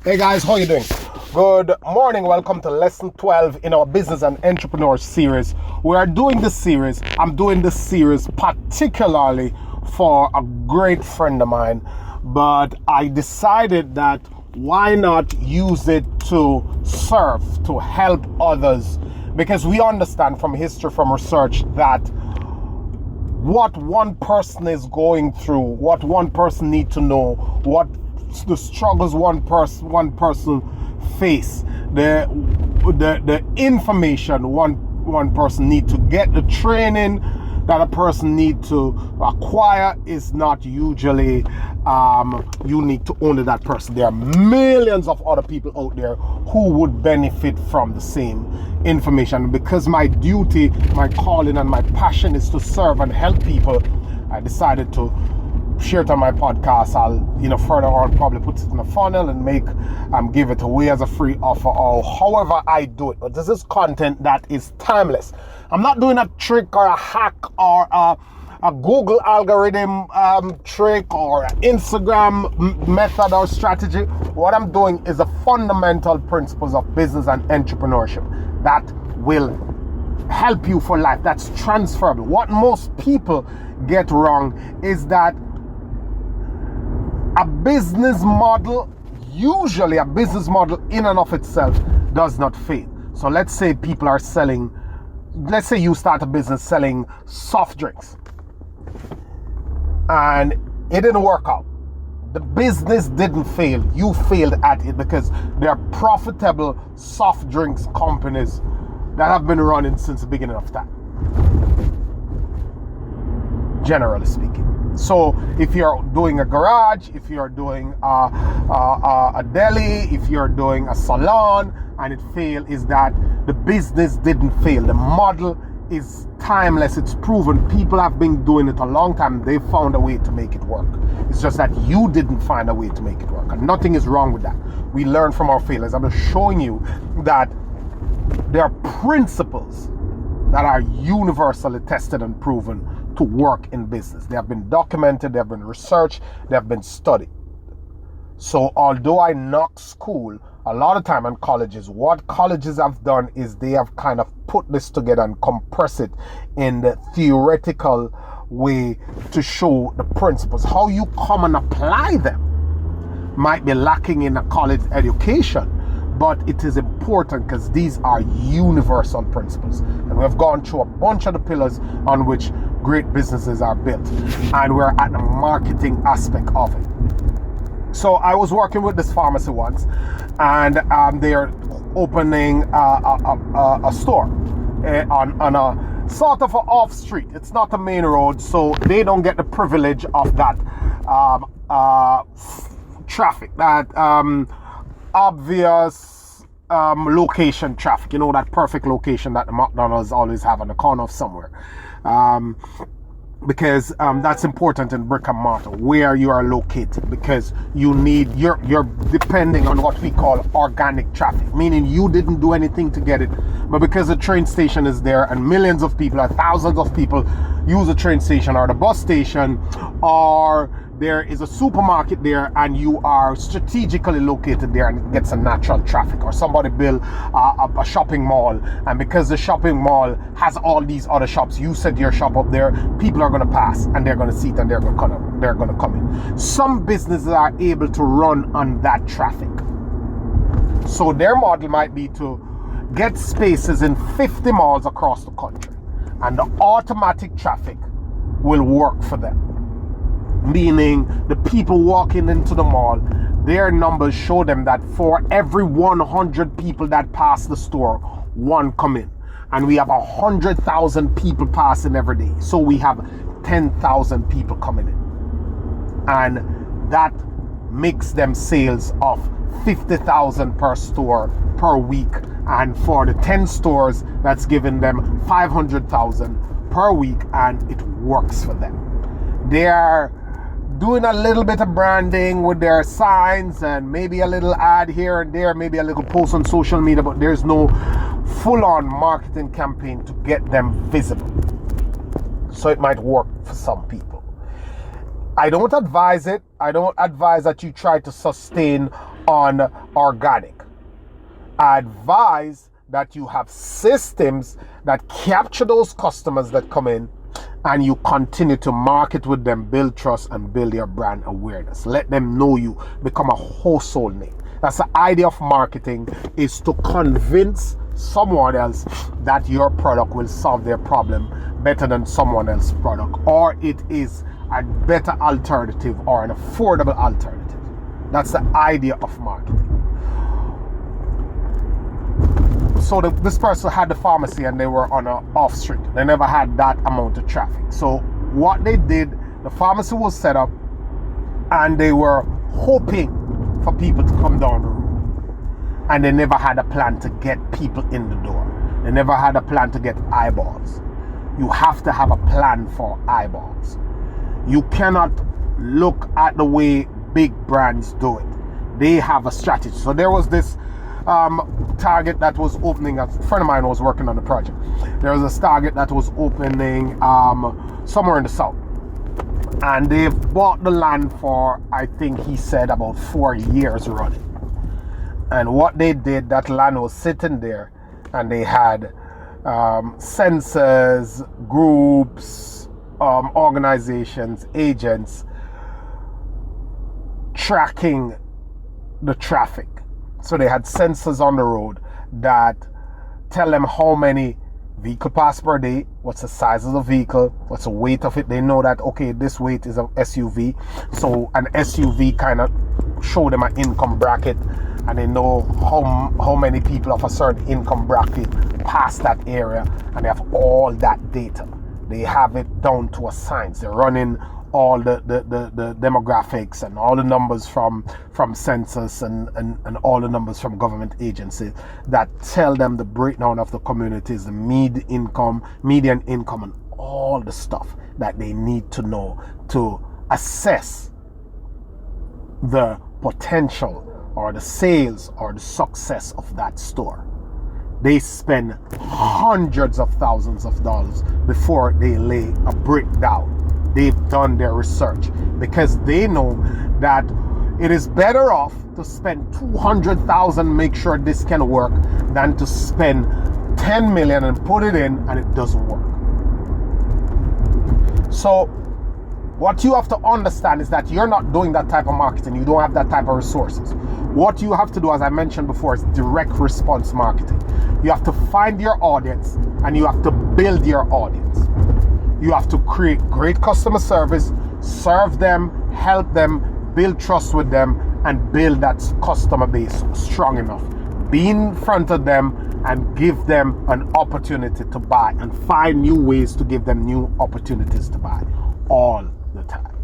Hey guys, how you doing? Good morning. Welcome to lesson 12 in our business and entrepreneur series. I'm doing this series particularly for a great friend of mine, but I decided that why not use it to serve, to help others, because we understand from history, from research, that what one person is going through, what one person needs to know, what the struggles one person face, the information one person need to get, the training that a person need to acquire is not usually unique to only that person. There are millions of other people out there who would benefit from the same information. Because my duty, my calling, and my passion is to serve and help people, I decided to share it on my podcast. I'll further on probably put it in a funnel and give it away as a free offer, or however I do it. But this is content that is timeless. I'm not doing a trick or a hack or a Google algorithm trick or an Instagram method or strategy. What I'm doing is the fundamental principles of business and entrepreneurship that will help you for life. That's transferable. What most people get wrong is that usually a business model in and of itself does not fail. So let's say you start a business selling soft drinks and it didn't work out. The business didn't fail. You failed at it, because there are profitable soft drinks companies that have been running since the beginning of time, generally speaking. So if you're doing a garage, if you're doing a deli, if you're doing a salon and it failed, is that the business didn't fail. The model is timeless. It's proven. People have been doing it a long time. They found a way to make it work. It's just that you didn't find a way to make it work. And nothing is wrong with that. We learn from our failures. I'm just showing you that there are principles that are universally tested and proven to work in business. They have been documented, they have been researched, they have been studied. So although I knock school a lot of time in colleges, what colleges have done is they have kind of put this together and compress it in the theoretical way to show the principles. How you come and apply them might be lacking in a college education, but it is important because these are universal principles. And we've gone through a bunch of the pillars on which great businesses are built. And we're at the marketing aspect of it. So I was working with this pharmacy once, and they are opening a store on a sort of an off street. It's not a main road, so they don't get the privilege of that traffic, that obvious location traffic, that perfect location that the McDonald's always have on the corner of somewhere, because that's important in brick and mortar, where you are located, because you're depending on what we call organic traffic, meaning you didn't do anything to get it, but because the train station is there and millions of people or thousands of people use the train station or the bus station, or there is a supermarket there and you are strategically located there, and it gets a natural traffic. Or somebody built a shopping mall, and because the shopping mall has all these other shops, you set your shop up there, people are going to pass and they're going to see it and they're going to come in. Some businesses are able to run on that traffic. So their model might be to get spaces in 50 malls across the country, and the automatic traffic will work for them. Meaning the people walking into the mall, their numbers show them that for every 100 people that pass the store, one come in. And we have 100,000 people passing every day. So we have 10,000 people coming in. And that makes them sales of 50,000 per store per week. And for the 10 stores, that's giving them 500,000 per week, and it works for them. They are doing a little bit of branding with their signs and maybe a little ad here and there, maybe a little post on social media, but there's no full-on marketing campaign to get them visible. So it might work for some people. I don't advise it. I don't advise that you try to sustain on organic. I advise that you have systems that capture those customers that come in, and you continue to market with them, build trust, and build your brand awareness. Let them know you, become a household name. That's the idea of marketing, is to convince someone else that your product will solve their problem better than someone else's product, or it is a better alternative or an affordable alternative. That's the idea of marketing. So this person had the pharmacy and they were on an off street. They never had that amount of traffic. So what they did, the pharmacy was set up and they were hoping for people to come down the road. And they never had a plan to get people in the door. They never had a plan to get eyeballs. You have to have a plan for eyeballs. You cannot look at the way big brands do it. They have a strategy. So there was this Target that was opening. A friend of mine was working on the project. There was a Target that was opening somewhere in the south, and they've bought the land for, I think he said, about 4 years running. And what they did, that land was sitting there, and they had sensors, groups, organizations, agents tracking the traffic. So they had sensors on the road that tell them how many vehicle pass per day, what's the size of the vehicle, what's the weight of it. They know that, okay, this weight is an SUV. So an SUV kind of show them an income bracket, and they know how many people of a certain income bracket pass that area, and they have all that data. They have it down to a science. They're running all the demographics and all the numbers from census and all the numbers from government agencies that tell them the breakdown of the communities, the median income, and all the stuff that they need to know to assess the potential or the sales or the success of that store. They spend hundreds of thousands of dollars before they lay a brick down. They've done their research because they know that it is better off to spend $200,000, make sure this can work, than to spend $10 million and put it in and it doesn't work. So what you have to understand is that you're not doing that type of marketing. You don't have that type of resources. What you have to do, as I mentioned before, is direct response marketing. You have to find your audience and you have to build your audience. You have to create great customer service, serve them, help them, build trust with them, and build that customer base strong enough. Be in front of them and give them an opportunity to buy, and find new ways to give them new opportunities to buy all the time.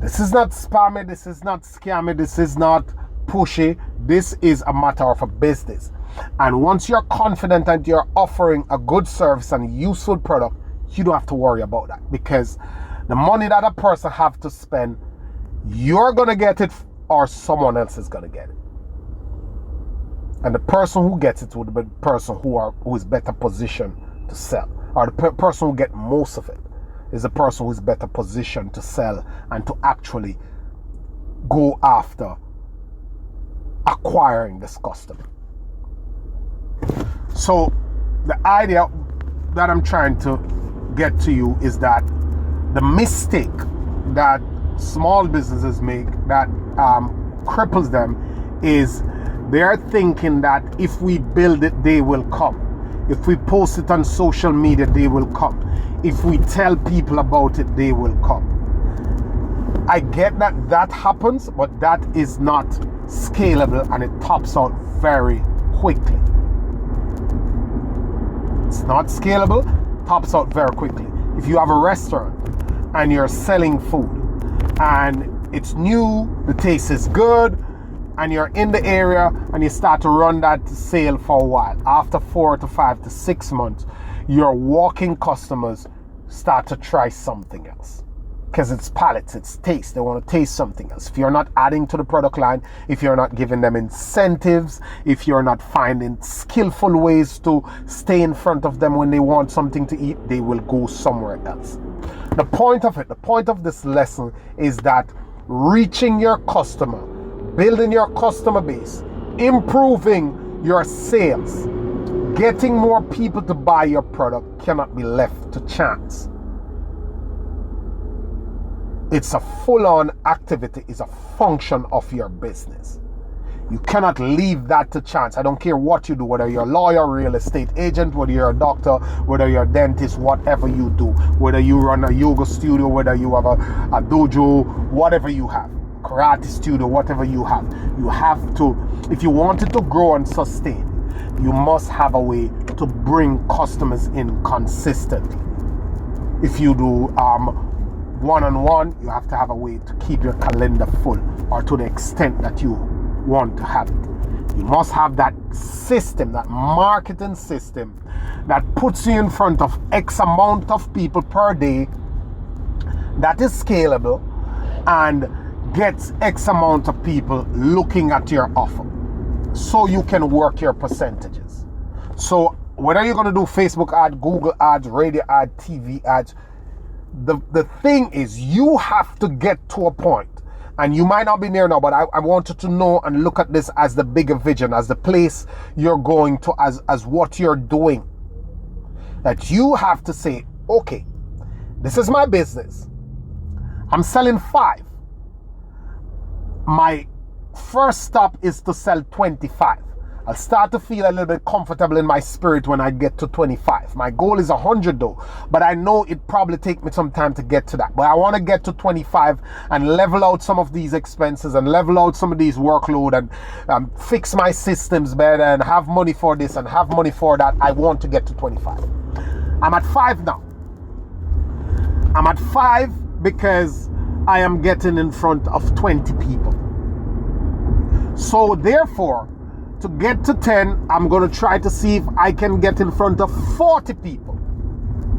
This is not spammy, this is not scammy, this is not pushy. This is a matter of a business. And once you're confident that you're offering a good service and useful product, you don't have to worry about that, because the money that a person have to spend, you're going to get it or someone else is going to get it. And the person who gets it will be the person who is better positioned to sell, or the person who get most of it is the person who is better positioned to sell and to actually go after acquiring this customer. So the idea that I'm trying to get to you is that the mistake that small businesses make that cripples them is they're thinking that if we build it, they will come. If we post it on social media, they will come. If we tell people about it, they will come. I get that happens, but that is not scalable, and it tops out very quickly. It's not scalable, tops out very quickly. If you have a restaurant and you're selling food and it's new, the taste is good, and you're in the area and you start to run that sale for a while, after 4 to 5 to 6 months, your walking customers start to try something else. Because it's palates, it's taste. They want to taste something else. If you're not adding to the product line, if you're not giving them incentives, if you're not finding skillful ways to stay in front of them when they want something to eat, they will go somewhere else. The point of this lesson is that reaching your customer building your customer base, improving your sales, getting more people to buy your product cannot be left to chance. It's a full-on activity, it's a function of your business. You cannot leave that to chance. I don't care what you do, whether you're a lawyer, real estate agent, whether you're a doctor, whether you're a dentist, whatever you do, whether you run a yoga studio, whether you have a dojo, whatever you have, karate studio, whatever you have to, if you want it to grow and sustain, you must have a way to bring customers in consistently. If you do one-on-one, you have to have a way to keep your calendar full, or to the extent that you want to have it. You must have that system, that marketing system that puts you in front of X amount of people per day, that is scalable and gets X amount of people looking at your offer, so you can work your percentages. So whether you're going to do Facebook ads, Google ads, radio ads, TV ads, the thing is, you have to get to a point, and you might not be there now, but I want you to know and look at this as the bigger vision, as the place you're going to, as what you're doing. That you have to say, okay, this is my business. I'm selling 5. My first stop is to sell 25. I'll start to feel a little bit comfortable in my spirit when I get to 25. My goal is 100 though, but I know it probably take me some time to get to that. But I want to get to 25 and level out some of these expenses and level out some of these workload and fix my systems better and have money for this and have money for that. I want to get to 25. I'm at 5 now. I'm at 5 because I am getting in front of 20 people. So therefore, to get to 10, I'm going to try to see if I can get in front of 40 people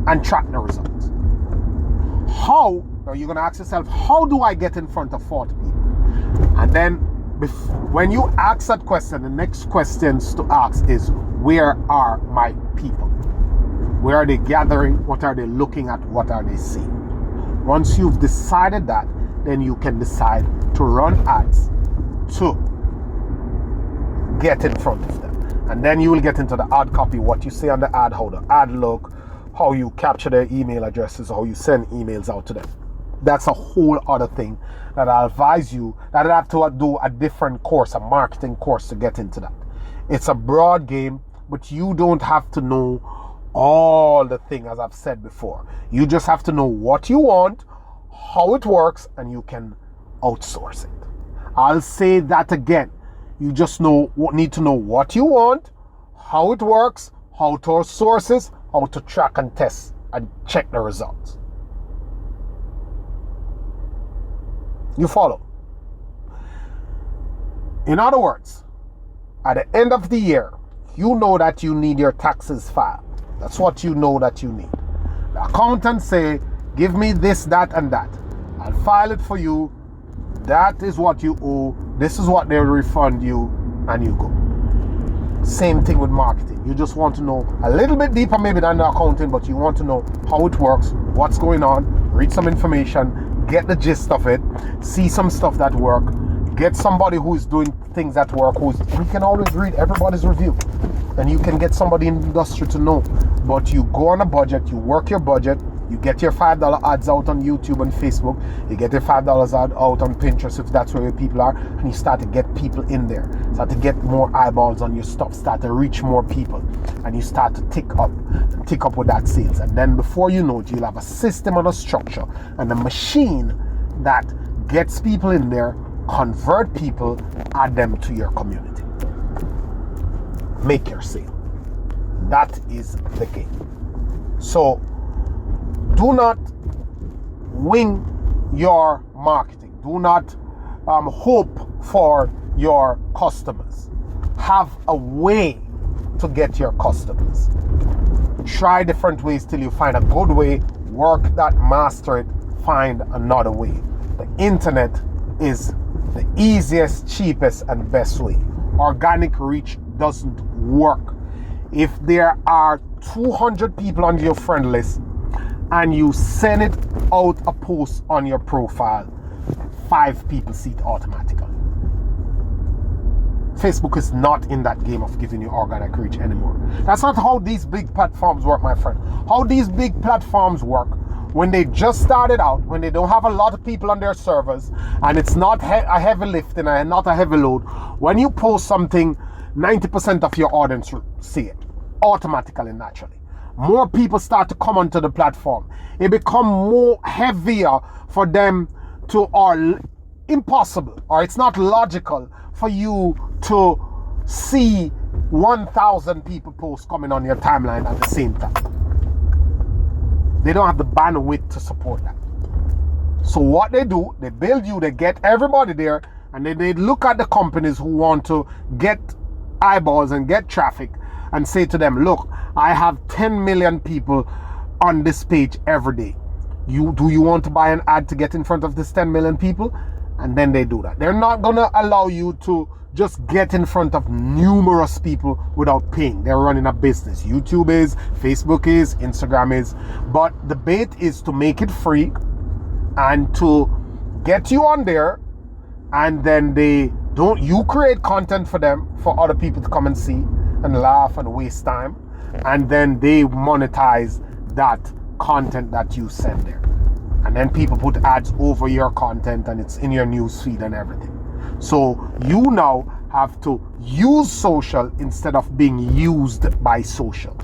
and track the results. How? Now you're going to ask yourself, how do I get in front of 40 people? And then when you ask that question, the next questions to ask is, where are my people? Where are they gathering? What are they looking at? What are they seeing? Once you've decided that, then you can decide to run ads to get in front of them. And then you will get into the ad copy, what you say on the ad, how the ad look, how you capture their email addresses, how you send emails out to them. That's a whole other thing that I advise you that I have to do a different course, a marketing course, to get into that. It's a broad game, but you don't have to know all the thing, as I've said before. You just have to know what you want, how it works, and you can outsource it. I'll say that again. You just need to know what you want, how it works, how to source it, how to track and test and check the results. You follow? In other words, at the end of the year, you know that you need your taxes filed. That's what you know that you need. The accountant say, give me this, that, and that. I'll file it for you. That is what you owe. This is what they'll refund you, and you go. Same thing with marketing. You just want to know a little bit deeper maybe than the accounting, but you want to know how it works, what's going on, read some information, get the gist of it, see some stuff that work, get somebody who's doing things that work, we can always read everybody's review, and you can get somebody in the industry to know. But you go on a budget, you work your budget, you get your $5 ads out on YouTube and Facebook. You get your $5 ad out on Pinterest if that's where your people are. And you start to get people in there. Start to get more eyeballs on your stuff. Start to reach more people. And you start to tick up with that sales. And then before you know it, you'll have a system and a structure and a machine that gets people in there, convert people, add them to your community. Make your sale. That is the game. So, do not wing your marketing. Do not hope for your customers. Have a way to get your customers. Try different ways till you find a good way. Work that, master it, find another way. The internet is the easiest, cheapest, and best way. Organic reach doesn't work. If there are 200 people on your friend list, and you send it out a post on your profile, 5 people see it automatically. Facebook is not in that game of giving you organic reach anymore. That's not how these big platforms work, my friend. How these big platforms work, when they just started out, when they don't have a lot of people on their servers, and it's not a heavy lifting and not a heavy load, when you post something, 90% of your audience will see it automatically, naturally. More people start to come onto the platform. It becomes more heavier for them to, or impossible, or it's not logical for you to see 1,000 people post coming on your timeline at the same time. They don't have the bandwidth to support that. So what they do, they build you, they get everybody there, and then they look at the companies who want to get eyeballs and get traffic and say to them, look, I have 10 million people on this page every day. Do you want to buy an ad to get in front of this 10 million people? And then they do that. They're not going to allow you to just get in front of numerous people without paying. They're running a business. YouTube is, Facebook is, Instagram is. But the bait is to make it free and to get you on there, and then you create content for them, for other people to come and see and laugh and waste time, and then they monetize that content that you send there. And then people put ads over your content, and it's in your news feed and everything. So you now have to use social instead of being used by social.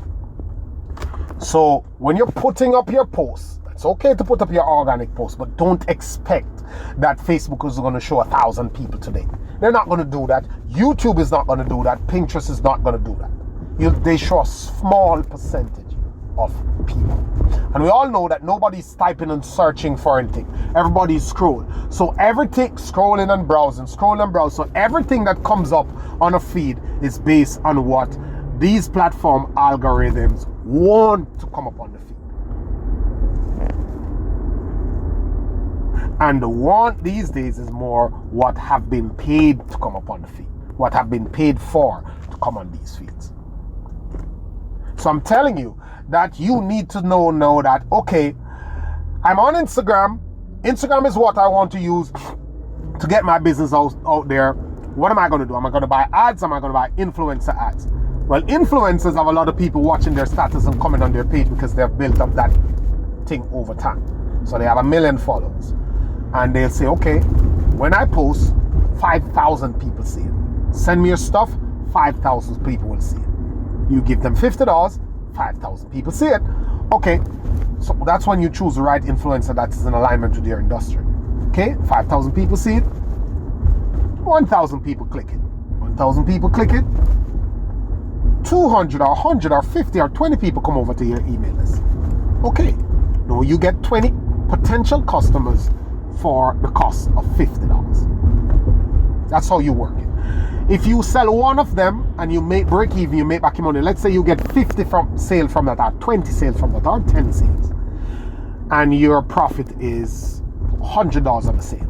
So when you're putting up your posts, it's okay to put up your organic posts, but don't expect that Facebook is going to show 1,000 people today. They're not going to do that. YouTube is not going to do that. Pinterest is not going to do that. They show a small percentage of people. And we all know that nobody's typing and searching for anything. Everybody's scrolling. So everything, scrolling and browsing. So everything that comes up on a feed is based on what these platform algorithms want to come up on the feed. And the want these days is more what have been paid to come up on the feed. What have been paid for to come on these feeds. So I'm telling you that you need to know that, okay, I'm on Instagram. Instagram is what I want to use to get my business out there. What am I going to do? Am I going to buy ads? Am I going to buy influencer ads? Well, influencers have a lot of people watching their status and comment on their page because they've built up that thing over time. So they have 1 million followers. And they'll say, okay, when I post, 5,000 people see it. Send me your stuff, 5,000 people will see it. You give them $50, 5,000 people see it. Okay, so that's when you choose the right influencer that is in alignment with your industry. Okay, 5,000 people see it, 1,000 people click it. 1,000 people click it, 200 or 100 or 50 or 20 people come over to your email list. Okay, now you get 20 potential customers for the cost of $50. That's how you work it. If you sell one of them and you break even, you make back your money. Let's say you get 50 sales from that, or 20 sales from that, or 10 sales, and your profit is $100 on the sale.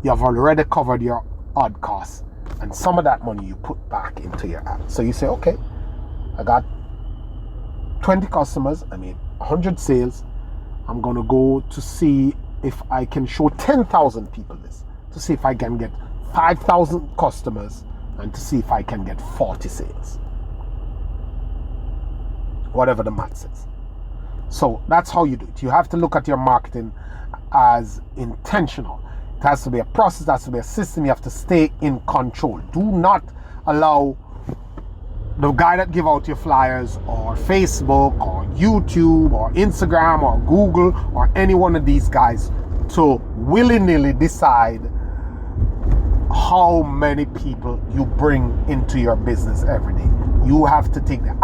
You have already covered your odd costs, and some of that money you put back into your app. So you say, okay, I got 20 customers, I made 100 sales. I'm going to go to see if I can show 10,000 people this, to see if I can get 5,000 customers, and to see if I can get 40 sales. Whatever the math says. So that's how you do it. You have to look at your marketing as intentional. It has to be a process, it has to be a system. You have to stay in control. Do not allow the guy that give out your flyers, or Facebook, or YouTube, or Instagram, or Google, or any one of these guys to willy-nilly decide how many people you bring into your business every day. You have to take the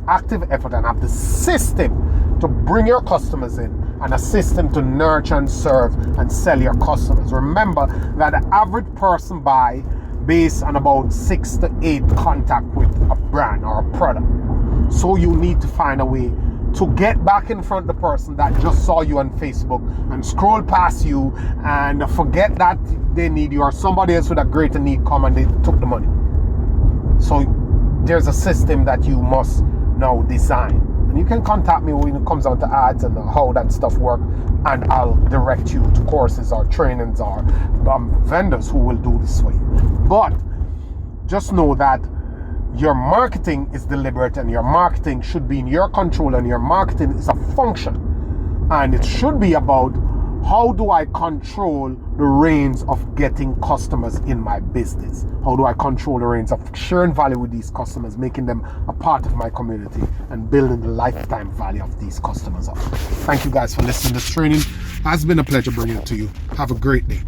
active effort and have the system to bring your customers in, and a system to nurture and serve and sell your customers. Remember that the average person buy based on about 6 to 8 contact with a brand or a product. So you need to find a way to get back in front of the person that just saw you on Facebook and scroll past you and forget that they need you, or somebody else with a greater need come and they took the money. So there's a system that you must now design. And you can contact me when it comes down to ads and how that stuff works, and I'll direct you to courses or trainings or vendors who will do this for you. But just know that your marketing is deliberate, and your marketing should be in your control, and your marketing is a function, and it should be about how do I control the reins of getting customers in my business? How do I control the reins of sharing value with these customers, making them a part of my community, and building the lifetime value of these customers up? Thank you guys for listening to this training. It has been a pleasure bringing it to you. Have a great day.